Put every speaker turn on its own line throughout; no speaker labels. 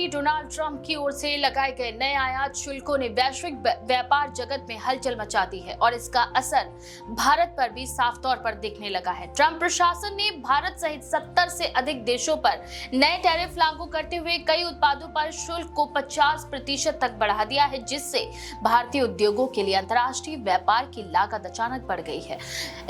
राष्ट्रपति Donald Trump की ओर से लगाए गए नए आयात शुल्कों ने वैश्विक व्यापार जगत में हलचल मचा दी है और इसका असर भारत पर भी साफ तौर पर दिखने लगा है। ट्रंप प्रशासन ने भारत सहित 70 से अधिक देशों पर नए टैरिफ लागू करते हुए कई उत्पादों पर शुल्क को 50% तक बढ़ा दिया है, जिससे भारतीय उद्योगों के लिए अंतर्राष्ट्रीय व्यापार की लागत अचानक बढ़ गई है।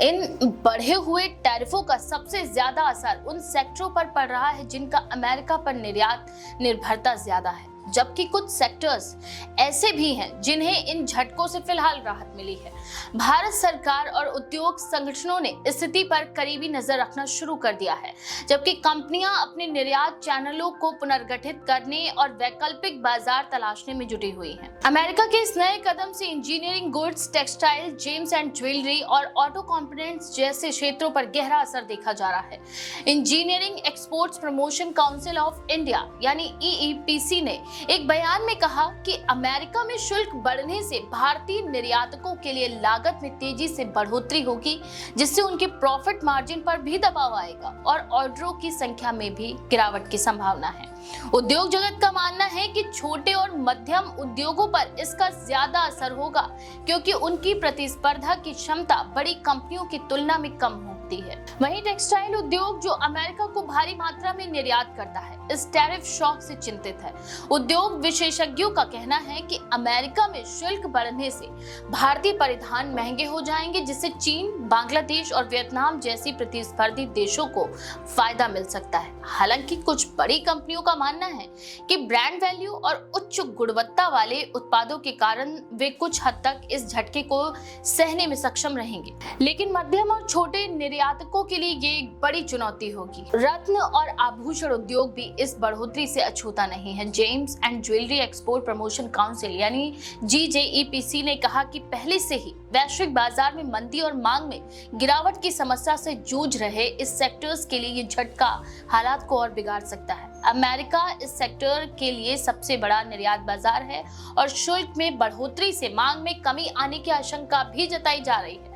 इन बढ़े हुए टैरिफों का सबसे ज्यादा असर उन सेक्टरों पर पड़ रहा है जिनका अमेरिका पर निर्यात निर्भरता ज्यादा है, जबकि कुछ सेक्टर्स ऐसे भी हैं जिन्हें इन झटकों से फिलहाल राहत मिली है। भारत सरकार और उद्योग संगठनों ने स्थिति पर करीबी नजर रखना शुरू कर दिया है, जबकि कंपनियां अपने निर्यात चैनलों को पुनर्गठित करने और वैकल्पिक बाजार तलाशने में जुटी हुई हैं। अमेरिका के इस नए कदम से engineering goods, textile, James and jewellery और ऑटो कंपोनेंट्स जैसे क्षेत्रों पर गहरा असर देखा जा रहा है। Engineering exports promotion council of India यानी EEPC ने एक बयान में कहा कि अमेरिका में शुल्क बढ़ने से भारतीय निर्यातकों के लिए लागत में तेजी से बढ़ोतरी होगी, जिससे उनके प्रॉफिट मार्जिन पर भी दबाव आएगा और ऑर्डरों की संख्या में भी गिरावट की संभावना है। उद्योग जगत का मानना है कि छोटे और मध्यम उद्योगों पर इसका ज्यादा असर होगा, क्योंकि उनकी प्रतिस्पर्धा की क्षमता बड़ी कंपनियों की तुलना में कम होती है। वहीं टेक्सटाइल उद्योग, जो अमेरिका को भारी मात्रा में निर्यात करता है, इस टैरिफ शॉक से चिंतित है। उद्योग विशेषज्ञों का कहना है कि अमेरिका में शुल्क बढ़ने से भारतीय परिधान महंगे हो जाएंगे, जिससे चीन, बांग्लादेश और वियतनाम जैसी प्रतिस्पर्धी देशों को फायदा मिल सकता है। हालांकि कुछ बड़ी कंपनियों का मानना है कि ब्रांड वैल्यू और उच्च गुणवत्ता वाले उत्पादों के कारण वे कुछ हद तक इस झटके को सहने में सक्षम रहेंगे, लेकिन मध्यम और छोटे निर्यातकों के लिए ये एक बड़ी चुनौती होगी। रत्न और आभूषण उद्योग भी इस बढ़ोतरी से अछूता नहीं है। James and jewellery export promotion council यानी JEPC ने कहा कि पहले से ही वैश्विक बाजार में मंदी और मांग में गिरावट की समस्या से जूझ रहे इस सेक्टर्स के लिए ये झटका हालात को और बिगाड़ सकता है। अमेरिका इस सेक्टर के लिए सबसे बड़ा निर्यात बाजार है और शुल्क में बढ़ोतरी से मांग में कमी आने की आशंका भी जताई जा रही है।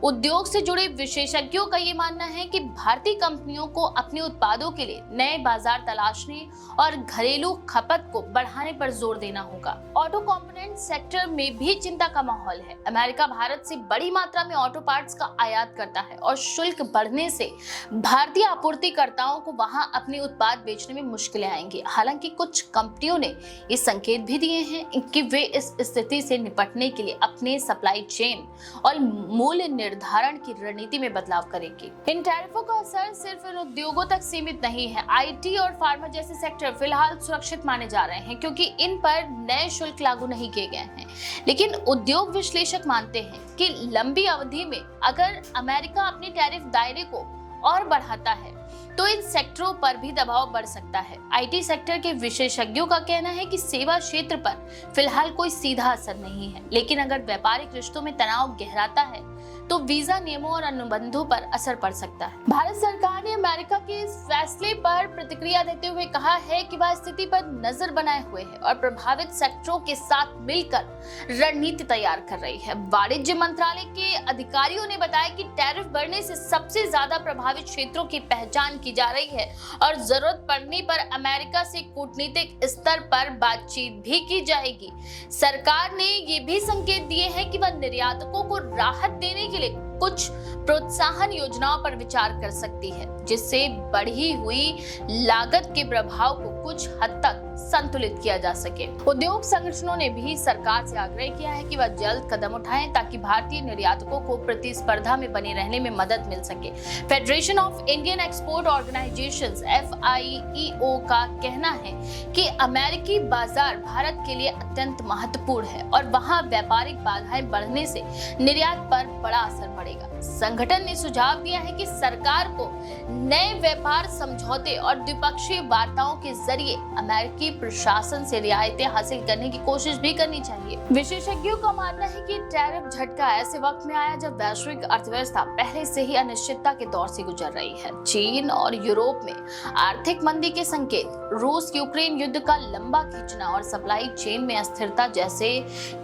उद्योग से जुड़े विशेषज्ञों का ये मानना है कि भारतीय कंपनियों को अपने उत्पादों के लिए नए बाजार तलाशने और घरेलू खपत को बढ़ाने पर जोर देना होगा। ऑटो कंपोनेंट सेक्टर में भी चिंता का माहौल है। अमेरिका भारत से बड़ी मात्रा में ऑटो पार्ट्स का आयात करता है और शुल्क बढ़ने से भारतीय आपूर्तिकर्ताओं को वहां अपने उत्पाद बेचने में मुश्किलें आएंगी। हालांकि कुछ कंपनियों ने ये संकेत भी दिए हैं कि वे इस स्थिति से निपटने के लिए अपने सप्लाई चेन और मूल्य निर्धारण की रणनीति में बदलाव करेगी। इन टैरिफों का असर सिर्फ इन उद्योगों तक सीमित नहीं है। IT और फार्मा जैसे सेक्टर फिलहाल सुरक्षित माने जा रहे हैं, क्योंकि इन पर नए शुल्क लागू नहीं किए गए हैं। लेकिन उद्योग विश्लेषक मानते हैं कि लंबी अवधि में अगर अमेरिका अपने टैरिफ दायरे को और बढ़ाता है तो इन सेक्टरों पर भी दबाव बढ़ सकता है। IT सेक्टर के विशेषज्ञों का कहना है कि सेवा क्षेत्र पर फिलहाल कोई सीधा असर नहीं है, लेकिन अगर व्यापारिक रिश्तों में तनाव गहराता है तो वीजा नियमों और अनुबंधों पर असर पड़ सकता है। भारत सरकार ने अमेरिका के इस फैसले पर प्रतिक्रिया देते हुए कहा है कि वह स्थिति पर नजर बनाए हुए है और प्रभावित सेक्टरों के साथ मिलकर रणनीति तैयार कर रही है। वाणिज्य मंत्रालय के अधिकारियों ने बताया कि टैरिफ बढ़ने से सबसे ज्यादा प्रभावित क्षेत्रों की पहचान की जा रही है और जरूरत पड़ने पर अमेरिका से कूटनीतिक स्तर पर बातचीत भी की जाएगी। सरकार ने ये भी संकेत दिए हैं कि वह निर्यातकों को राहत देने के लिए कुछ प्रोत्साहन योजनाओं पर विचार कर सकती है, जिससे बढ़ी हुई लागत के प्रभाव को कुछ हद तक संतुलित किया जा सके। उद्योग संगठनों ने भी सरकार से आग्रह किया है कि वह जल्द कदम उठाएं ताकि भारतीय निर्यातकों को प्रतिस्पर्धा में बने रहने में मदद मिल सके। Federation of Indian export organisations FIEO का कहना है कि अमेरिकी बाजार भारत के लिए अत्यंत महत्वपूर्ण है और वहां व्यापारिक बाधाएं बढ़ने से निर्यात पर बड़ा असर पड़ेगा। संगठन ने सुझाव दिया है कि सरकार को नए व्यापार समझौते और द्विपक्षीय वार्ताओं के जरिए अमेरिकी प्रशासन से रियायतें हासिल करने की कोशिश भी करनी चाहिए। विशेषज्ञों का मानना है कि टैरिफ झटका ऐसे वक्त में आया जब वैश्विक अर्थव्यवस्था पहले से ही अनिश्चितता के दौर से गुजर रही है। चीन और यूरोप में आर्थिक मंदी के संकेत, रूस यूक्रेन युद्ध का लंबा खींचना और सप्लाई चेन में अस्थिरता जैसे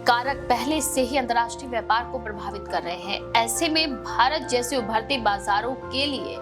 कारक पहले से ही अंतर्राष्ट्रीय व्यापार को प्रभावित कर रहे हैं। ऐसे में भारत जैसे उभरते बाजारों के लिए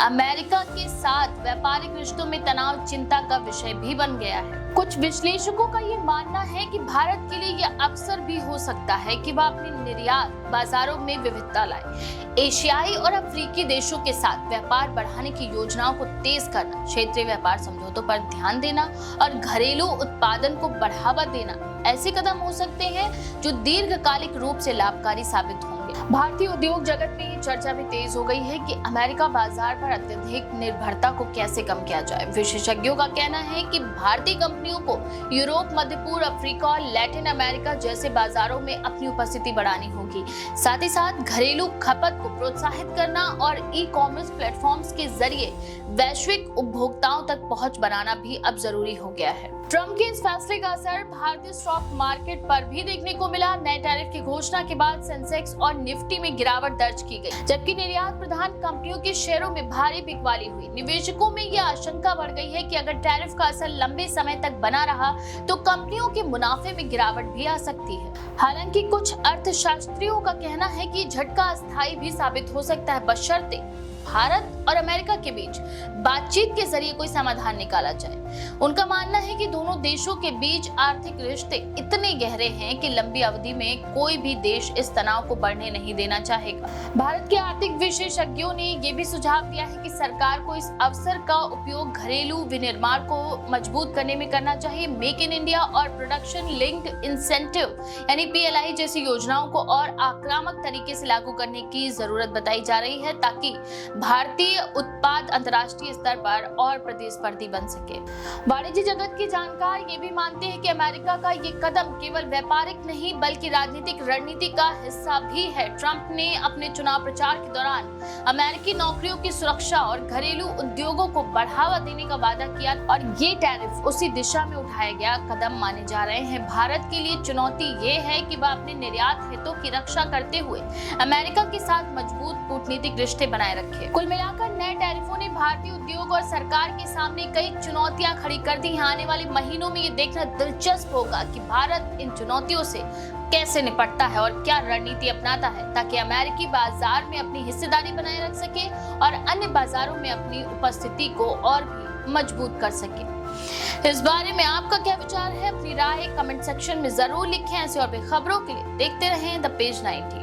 अमेरिका के साथ व्यापारिक रिश्तों में तनाव चिंता का विषय भी बन गया है। कुछ विश्लेषकों का ये मानना है कि भारत के लिए यह अवसर भी हो सकता है कि वह अपने निर्यात बाजारों में विविधता लाए। एशियाई और अफ्रीकी देशों के साथ व्यापार बढ़ाने की योजनाओं को तेज करना, क्षेत्रीय व्यापार समझौतों पर ध्यान देना और घरेलू उत्पादन को बढ़ावा देना ऐसे कदम हो सकते हैं जो दीर्घकालिक रूप से लाभकारी साबित होंगे। भारतीय उद्योग जगत में ये चर्चा भी तेज हो गई है कि अमेरिका बाजार पर अत्यधिक निर्भरता को कैसे कम किया जाए। विशेषज्ञों का कहना है कि भारतीय कंपनियों को यूरोप, मध्य पूर्व, अफ्रीका और लैटिन अमेरिका जैसे बाजारों में अपनी उपस्थिति बढ़ानी होगी। साथ ही साथ घरेलू खपत को प्रोत्साहित करना और ई कॉमर्स प्लेटफॉर्म्स के जरिए वैश्विक उपभोक्ताओं तक पहुंच बनाना भी अब जरूरी हो गया है। ट्रंप के इस फैसले का असर भारतीय स्टॉक मार्केट पर भी देखने को मिला। नए टैरिफ की घोषणा के बाद सेंसेक्स और निफ्टी में गिरावट दर्ज की गई, जबकि निर्यात प्रधान कंपनियों के शेयरों में भारी बिकवाली हुई। निवेशकों में यह आशंका बढ़ गई है कि अगर टैरिफ का असर लंबे समय तक बना रहा तो कंपनियों के मुनाफे में गिरावट भी आ सकती है। हालांकि कुछ अर्थशास्त्रियों का कहना है कि झटका अस्थायी भी साबित हो सकता है, बशर्ते भारत और अमेरिका के बीच बातचीत के जरिए कोई समाधान निकाला जाए। उनका मानना है कि दोनों देशों के बीच आर्थिक रिश्ते इतने गहरे हैं कि लंबी अवधि में कोई भी देश इस तनाव को बढ़ने नहीं देना चाहेगा। भारत के आर्थिक विशेषज्ञों ने ये भी सुझाव दिया है कि सरकार को इस अवसर का उपयोग घरेलू विनिर्माण को मजबूत करने में करना चाहिए। मेक इन इंडिया और प्रोडक्शन लिंक्ड इंसेंटिव यानी PLI जैसी योजनाओं को और आक्रामक तरीके से लागू करने की जरूरत बताई जा रही है, ताकि भारतीय उत्पाद अंतर्राष्ट्रीय स्तर पर और प्रतिस्पर्धी बन सके। वाणिज्य जगत के जानकार ये भी मानते हैं कि अमेरिका का ये कदम केवल व्यापारिक नहीं बल्कि राजनीतिक रणनीति का हिस्सा भी है। ट्रंप ने अपने चुनाव प्रचार के दौरान अमेरिकी नौकरियों की सुरक्षा और घरेलू उद्योगों को बढ़ावा देने का वादा किया और ये टैरिफ उसी दिशा में उठाया गया कदम माने जा रहे हैं। भारत के लिए चुनौती ये है कि वह अपने निर्यात हितों की रक्षा करते हुए अमेरिका के साथ मजबूत कूटनीतिक रिश्ते बनाए रखे। कुल मिलाकर नए टैरिफों ने भारतीय उद्योग और सरकार के सामने कई चुनौतियां खड़ी कर दी हैं। आने वाले महीनों में ये देखना दिलचस्प होगा कि भारत इन चुनौतियों से कैसे निपटता है और क्या रणनीति अपनाता है, ताकि अमेरिकी बाजार में अपनी हिस्सेदारी बनाए रख सके और अन्य बाजारों में अपनी उपस्थिति को और भी मजबूत कर सके। इस बारे में आपका क्या विचार है? अपनी राय कमेंट सेक्शन में जरूर लिखें। ऐसे और भी खबरों के लिए देखते रहें द पेज 19।